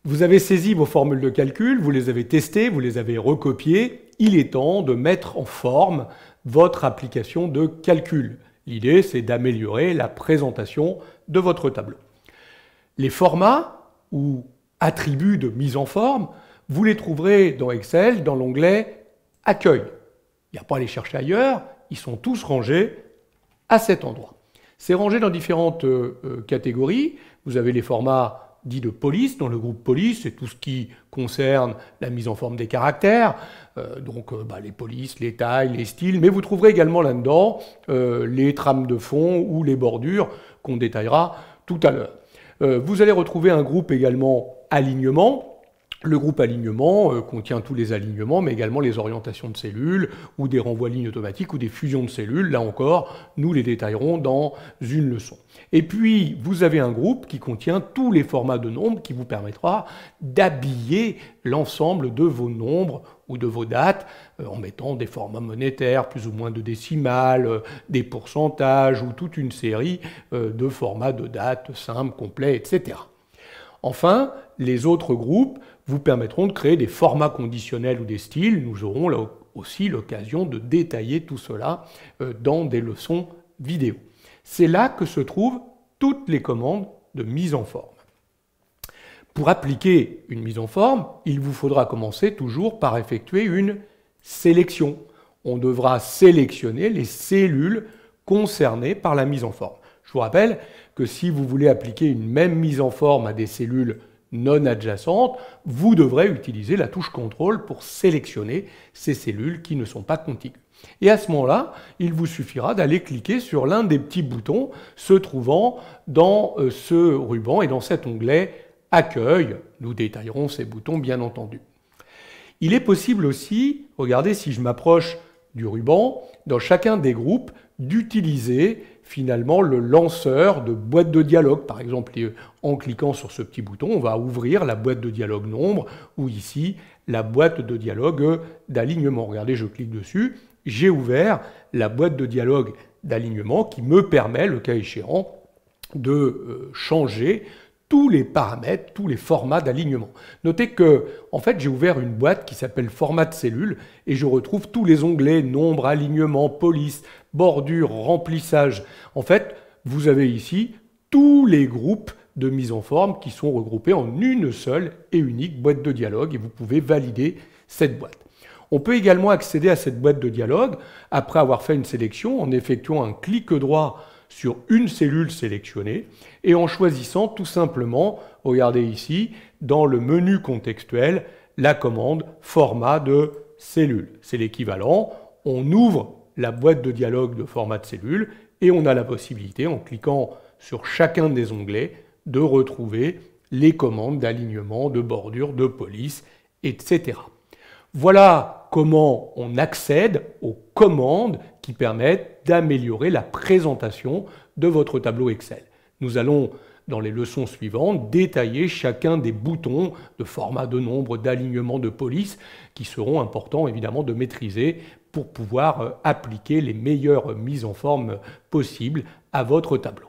Vous avez saisi vos formules de calcul, vous les avez testées, vous les avez recopiées. Il est temps de mettre en forme votre application de calcul. L'idée, c'est d'améliorer la présentation de votre tableau. Les formats ou attributs de mise en forme, vous les trouverez dans Excel dans l'onglet « Accueil ». Il n'y a pas à les chercher ailleurs, ils sont tous rangés à cet endroit. C'est rangé dans différentes catégories. Vous avez les formats dits de police, dans le groupe police, c'est tout ce qui concerne la mise en forme des caractères, les polices, les tailles, les styles, mais vous trouverez également là-dedans les trames de fond ou les bordures qu'on détaillera tout à l'heure. Vous allez retrouver un groupe également alignement. Le groupe alignement contient tous les alignements, mais également les orientations de cellules, ou des renvois de lignes automatiques, ou des fusions de cellules. Là encore, nous les détaillerons dans une leçon. Et puis, vous avez un groupe qui contient tous les formats de nombres qui vous permettra d'habiller l'ensemble de vos nombres ou de vos dates en mettant des formats monétaires, plus ou moins de décimales, des pourcentages, ou toute une série de formats de dates simples, complets, etc. Enfin, les autres groupes vous permettront de créer des formats conditionnels ou des styles. Nous aurons là aussi l'occasion de détailler tout cela dans des leçons vidéo. C'est là que se trouvent toutes les commandes de mise en forme. Pour appliquer une mise en forme, il vous faudra commencer toujours par effectuer une sélection. On devra sélectionner les cellules concernées par la mise en forme. Je vous rappelle que si vous voulez appliquer une même mise en forme à des cellules non adjacentes, vous devrez utiliser la touche CTRL pour sélectionner ces cellules qui ne sont pas contiguës. Et à ce moment-là, il vous suffira d'aller cliquer sur l'un des petits boutons se trouvant dans ce ruban et dans cet onglet « Accueil ». Nous détaillerons ces boutons, bien entendu. Il est possible aussi, regardez si je m'approche du ruban, dans chacun des groupes, d'utiliser finalement le lanceur de boîte de dialogue. Par exemple, en cliquant sur ce petit bouton, on va ouvrir la boîte de dialogue nombre ou ici la boîte de dialogue d'alignement. Regardez, je clique dessus, j'ai ouvert la boîte de dialogue d'alignement qui me permet, le cas échéant, de changer tous les paramètres, tous les formats d'alignement. Notez que, en fait, j'ai ouvert une boîte qui s'appelle format de cellules et je retrouve tous les onglets nombre, alignement, police, bordure, remplissage. En fait, vous avez ici tous les groupes de mise en forme qui sont regroupés en une seule et unique boîte de dialogue et vous pouvez valider cette boîte. On peut également accéder à cette boîte de dialogue après avoir fait une sélection en effectuant un clic droit sur une cellule sélectionnée et en choisissant tout simplement, regardez ici, dans le menu contextuel, la commande format de cellule. C'est l'équivalent, on ouvre la boîte de dialogue de format de cellule et on a la possibilité, en cliquant sur chacun des onglets, de retrouver les commandes d'alignement, de bordure, de police, etc. Voilà comment on accède aux commandes qui permettent d'améliorer la présentation de votre tableau Excel. Nous allons, dans les leçons suivantes, détailler chacun des boutons de format de nombre, d'alignement, de police, qui seront importants évidemment de maîtriser pour pouvoir appliquer les meilleures mises en forme possibles à votre tableau.